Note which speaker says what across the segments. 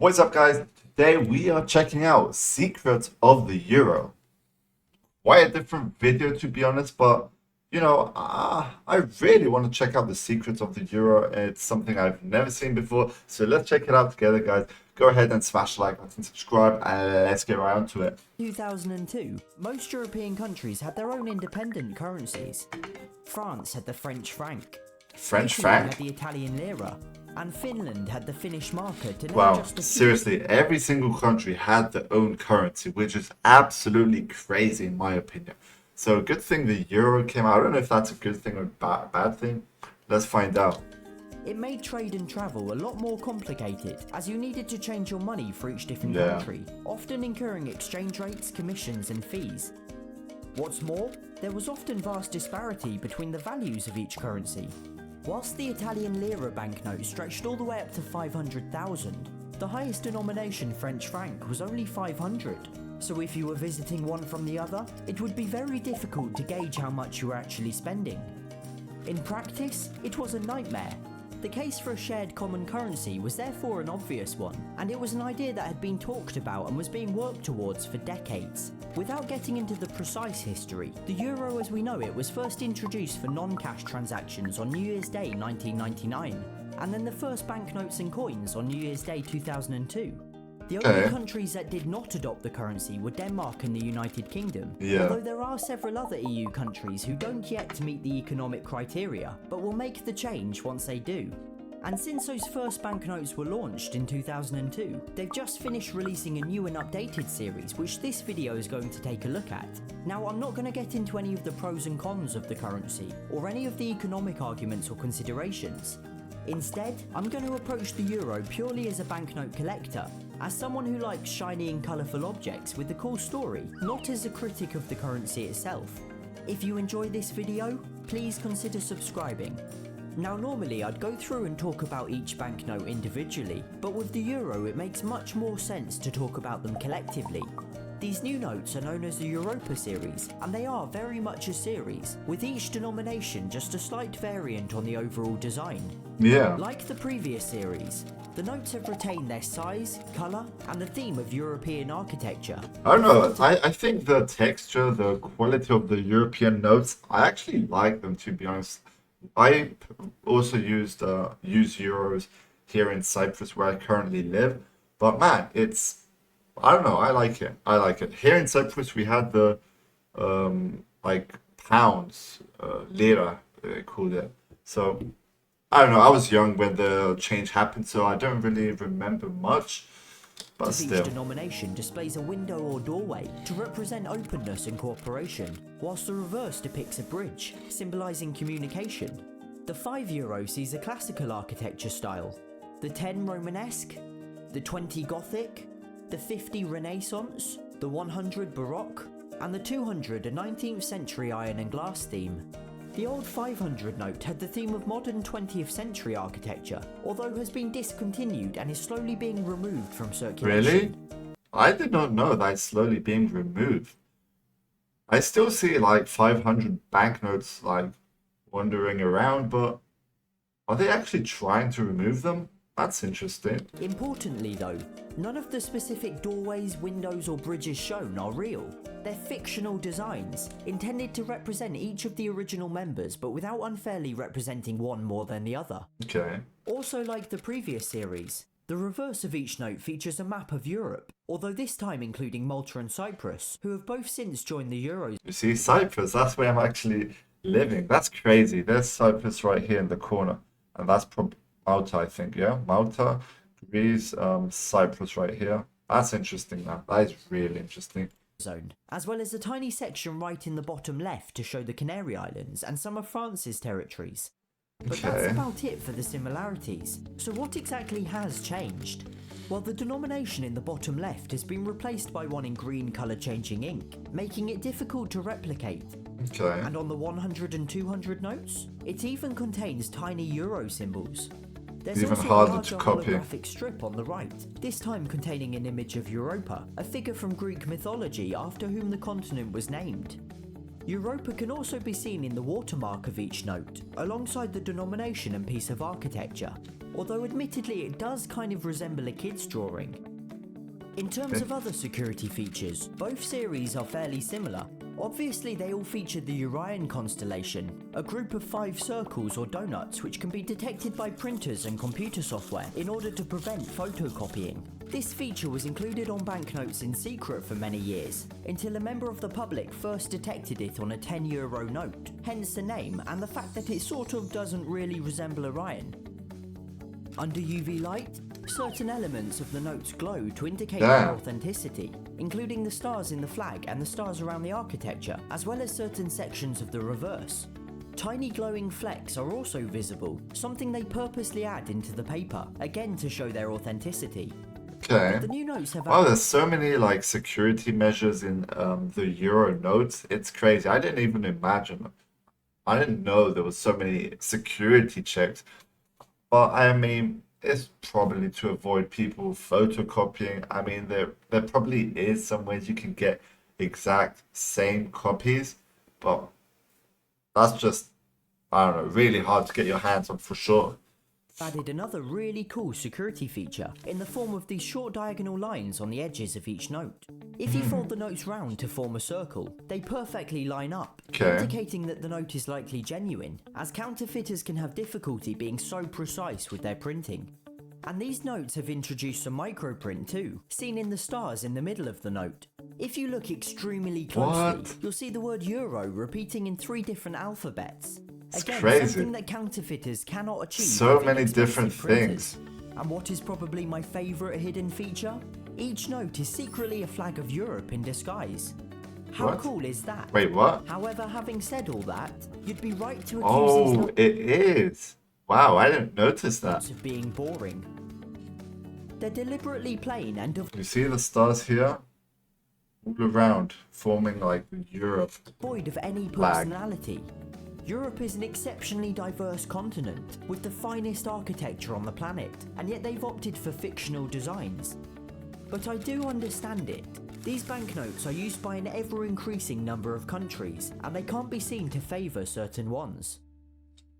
Speaker 1: What's up, guys? Today we are checking out Secrets of the Euro. Quite a different video, to be honest, but I really want to check out the secrets of the Euro. It's something I've never seen before, so let's check it out together, guys. Go ahead and smash the like button, subscribe, and let's get right onto it.
Speaker 2: 2002, most European countries had their own independent currencies. France had the French franc.
Speaker 1: French
Speaker 2: Italy
Speaker 1: franc?
Speaker 2: had the Italian lira. And Finland had the Finnish marker, to name
Speaker 1: Wow,
Speaker 2: just a few.
Speaker 1: seriously, every single country had their own currency, which is absolutely crazy in my opinion. So good thing the Euro came out. I don't know if that's a good thing or a bad thing. Let's find out.
Speaker 2: It made trade and travel a lot more complicated, as you needed to change your money for each different
Speaker 1: Yeah.
Speaker 2: country, often incurring exchange rates, commissions and fees. What's more, there was often vast disparity between the values of each currency. Whilst the Italian lira banknote stretched all the way up to 500,000, the highest denomination French franc was only 500. So if you were visiting one from the other, it would be very difficult to gauge how much you were actually spending. In practice, it was a nightmare. The case for a shared common currency was therefore an obvious one, and it was an idea that had been talked about and was being worked towards for decades. Without getting into the precise history, the euro as we know it was first introduced for non-cash transactions on New Year's Day 1999, and then the first banknotes and coins on New Year's Day 2002. The only countries that did not adopt the currency were Denmark and the United Kingdom, although there are several other EU countries who don't yet meet the economic criteria, but will make the change once they do. And since those first banknotes were launched in 2002, they've just finished releasing a new and updated series, which this video is going to take a look at. Now, I'm not going to get into any of the pros and cons of the currency, or any of the economic arguments or considerations. Instead, I'm going to approach the euro purely as a banknote collector, as someone who likes shiny and colourful objects with a cool story, not as a critic of the currency itself. If you enjoy this video, please consider subscribing. Now normally I'd go through and talk about each banknote individually, but with the euro it makes much more sense to talk about them collectively. These new notes are known as the Europa series, and they are very much a series, with each denomination just a slight variant on the overall design.
Speaker 1: Yeah.
Speaker 2: Like the previous series, the notes have retained their size, colour, and the theme of European architecture.
Speaker 1: I don't know, I think the texture, the quality of the European notes, I actually like them, to be honest. I also use euros here in Cyprus, where I currently live, but man, I don't know, I like it. Here in Cyprus we had the like pounds, lira they called it. So I don't know, I was young when the change happened, so I don't really remember much, but still.
Speaker 2: Each denomination displays a window or doorway to represent openness and cooperation, whilst the reverse depicts a bridge, symbolising communication. The €5 sees a classical architecture style, the 10 Romanesque, the 20 Gothic, the 50 Renaissance, the 100 Baroque, and the 200 a 19th century iron and glass theme. The old 500 note had the theme of modern 20th century architecture, although has been discontinued and is slowly being removed from circulation.
Speaker 1: Really? I did not know that it's slowly being removed. I still see like 500 banknotes like wandering around, but are they actually trying to remove them? That's interesting.
Speaker 2: Importantly though, none of the specific doorways, windows or bridges shown are real. They're fictional designs, intended to represent each of the original members but without unfairly representing one more than the other.
Speaker 1: Okay.
Speaker 2: Also, like the previous series, the reverse of each note features a map of Europe, although this time including Malta and Cyprus, who have both since joined the Eurozone.
Speaker 1: You see, Cyprus, that's where I'm actually living. That's crazy. There's Cyprus right here in the corner, and that's probably Malta, I think, yeah? Malta, Greece, Cyprus right here. That's interesting, man. That is really interesting.
Speaker 2: Zone, as well as a tiny section right in the bottom left to show the Canary Islands and some of France's territories. But that's about it for the similarities. So what exactly has changed? Well, the denomination in the bottom left has been replaced by one in green colour changing ink, making it difficult to replicate.
Speaker 1: Okay.
Speaker 2: And on the 100 and 200 notes, it even contains tiny euro symbols. There's
Speaker 1: Even
Speaker 2: also
Speaker 1: harder
Speaker 2: a larger
Speaker 1: to copy.
Speaker 2: holographic strip on the right, this time containing an image of Europa, a figure from Greek mythology after whom the continent was named. Europa can also be seen in the watermark of each note, alongside the denomination and piece of architecture. although admittedly it does kind of resemble a kid's drawing. In terms of other security features, both series are fairly similar. Obviously they all feature the Orion constellation, a group of 5 circles or donuts which can be detected by printers and computer software in order to prevent photocopying. This feature was included on banknotes in secret for many years, until a member of the public first detected it on a €10 note, hence the name and the fact that it sort of doesn't really resemble Orion. Under UV light, certain elements of the notes glow to indicate their authenticity, including the stars in the flag and the stars around the architecture, as well as certain sections of the reverse. Tiny glowing flecks are also visible, something they purposely add into the paper, again to show their authenticity.
Speaker 1: Okay.
Speaker 2: The new notes have
Speaker 1: Wow, there's so many like security measures in the euro notes. It's crazy. I didn't even imagine. I didn't know there was so many security checks. But I mean, it's probably to avoid people photocopying. I mean, there probably is some ways you can get exact same copies, but that's just, I don't know, really hard to get your hands on for sure.
Speaker 2: added another really cool security feature in the form of these short diagonal lines on the edges of each note. If you fold the notes round to form a circle, they perfectly line up, indicating that the note is likely genuine, as counterfeiters can have difficulty being so precise with their printing. And these notes have introduced some microprint too, seen in the stars in the middle of the note. If you look extremely closely, you'll see the word euro repeating in 3 different alphabets.
Speaker 1: It's
Speaker 2: Again,
Speaker 1: crazy.
Speaker 2: something that counterfeiters cannot achieve.
Speaker 1: So
Speaker 2: with
Speaker 1: many
Speaker 2: inexpensive
Speaker 1: different
Speaker 2: printers.
Speaker 1: things.
Speaker 2: And what is probably my favourite hidden feature? Each note is secretly a flag of Europe in disguise. How
Speaker 1: What?
Speaker 2: cool is that?
Speaker 1: Wait, what?
Speaker 2: However, having said all that, you'd be right to accuse these
Speaker 1: Oh,
Speaker 2: notes
Speaker 1: it is. Wow, I didn't notice that.
Speaker 2: of being boring. They're deliberately plain and
Speaker 1: You see the stars here? All around, forming like Europe.
Speaker 2: devoid of any
Speaker 1: Flag.
Speaker 2: personality. Europe is an exceptionally diverse continent, with the finest architecture on the planet, and yet they've opted for fictional designs. But I do understand it. These banknotes are used by an ever-increasing number of countries, and they can't be seen to favour certain ones.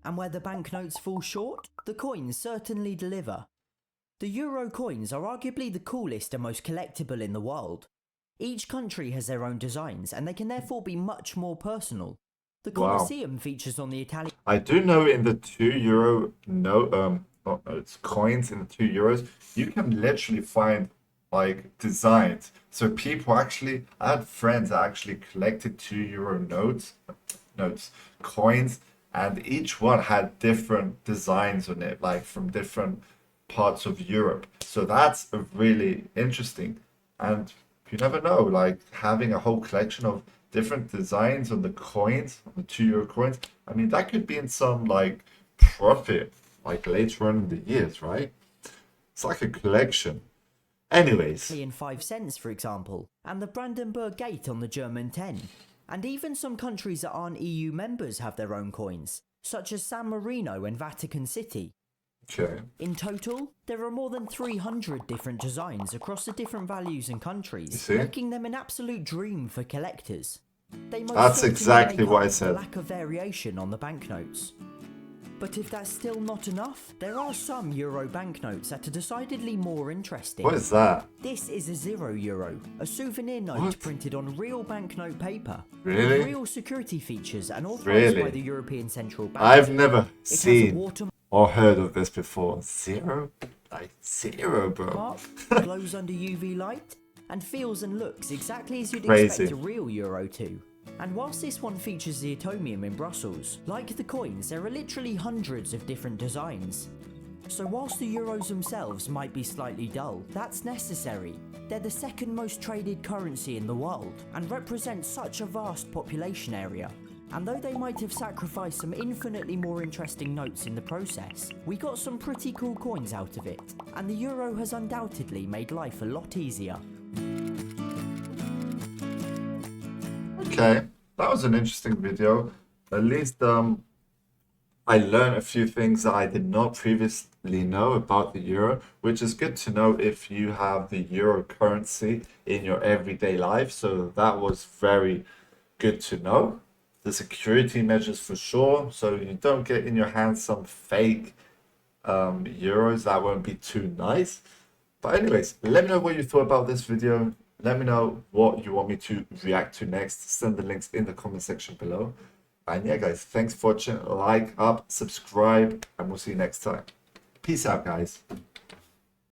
Speaker 2: And where the banknotes fall short, the coins certainly deliver. The euro coins are arguably the coolest and most collectible in the world. Each country has their own designs, and they can therefore be much more personal. The Colosseum features on the Italian
Speaker 1: I do know in the €2 not notes, coins in the €2, you can literally find like designs. So people actually, I had friends that actually collected €2 coins, and each one had different designs on it, like from different parts of Europe. So that's a really interesting. And you never know, like having a whole collection of different designs on the coins, on the €2 coins. I mean, that could be in some like profit, like later on in the years, right? It's like a collection. Anyways,
Speaker 2: 5 cents, for example, and the Brandenburg Gate on the German 10. And even some countries that aren't EU members have their own coins, such as San Marino and Vatican City.
Speaker 1: okay.
Speaker 2: In total, there are more than 300 different designs across the different values and countries,
Speaker 1: see?
Speaker 2: making them an absolute dream for collectors. They most
Speaker 1: That's
Speaker 2: certainly
Speaker 1: exactly
Speaker 2: make
Speaker 1: what I
Speaker 2: up for
Speaker 1: said.
Speaker 2: the lack of variation on the banknotes. But if that's still not enough, there are some euro banknotes that are decidedly more interesting.
Speaker 1: What is that?
Speaker 2: This is a €0, a souvenir note
Speaker 1: What?
Speaker 2: printed on real banknote paper.
Speaker 1: Really?
Speaker 2: With real security features and authorised by
Speaker 1: Really?
Speaker 2: the European Central Bank.
Speaker 1: I've never
Speaker 2: It has a
Speaker 1: seen
Speaker 2: watermark
Speaker 1: or heard of this before. Zero? Like zero, bro.
Speaker 2: glows under UV light, and feels and looks exactly as you'd
Speaker 1: Crazy.
Speaker 2: expect a real euro to. And whilst this one features the atomium in Brussels, like the coins, there are literally hundreds of different designs. So whilst the euros themselves might be slightly dull, that's necessary. They're the second most traded currency in the world, and represent such a vast population area. And though they might have sacrificed some infinitely more interesting notes in the process, we got some pretty cool coins out of it, and the euro has undoubtedly made life a lot easier.
Speaker 1: Okay, that was an interesting video. At least I learned a few things that I did not previously know about the euro, which is good to know if you have the euro currency in your everyday life. So that was very good to know. The security measures for sure, so you don't get in your hands some fake euros, that won't be too nice. But anyways, let me know what you thought about this video. Let me know what you want me to react to next. Send the links in the comment section below. And yeah, guys, thanks for watching. Like, up, subscribe, and we'll see you next time. Peace out, guys.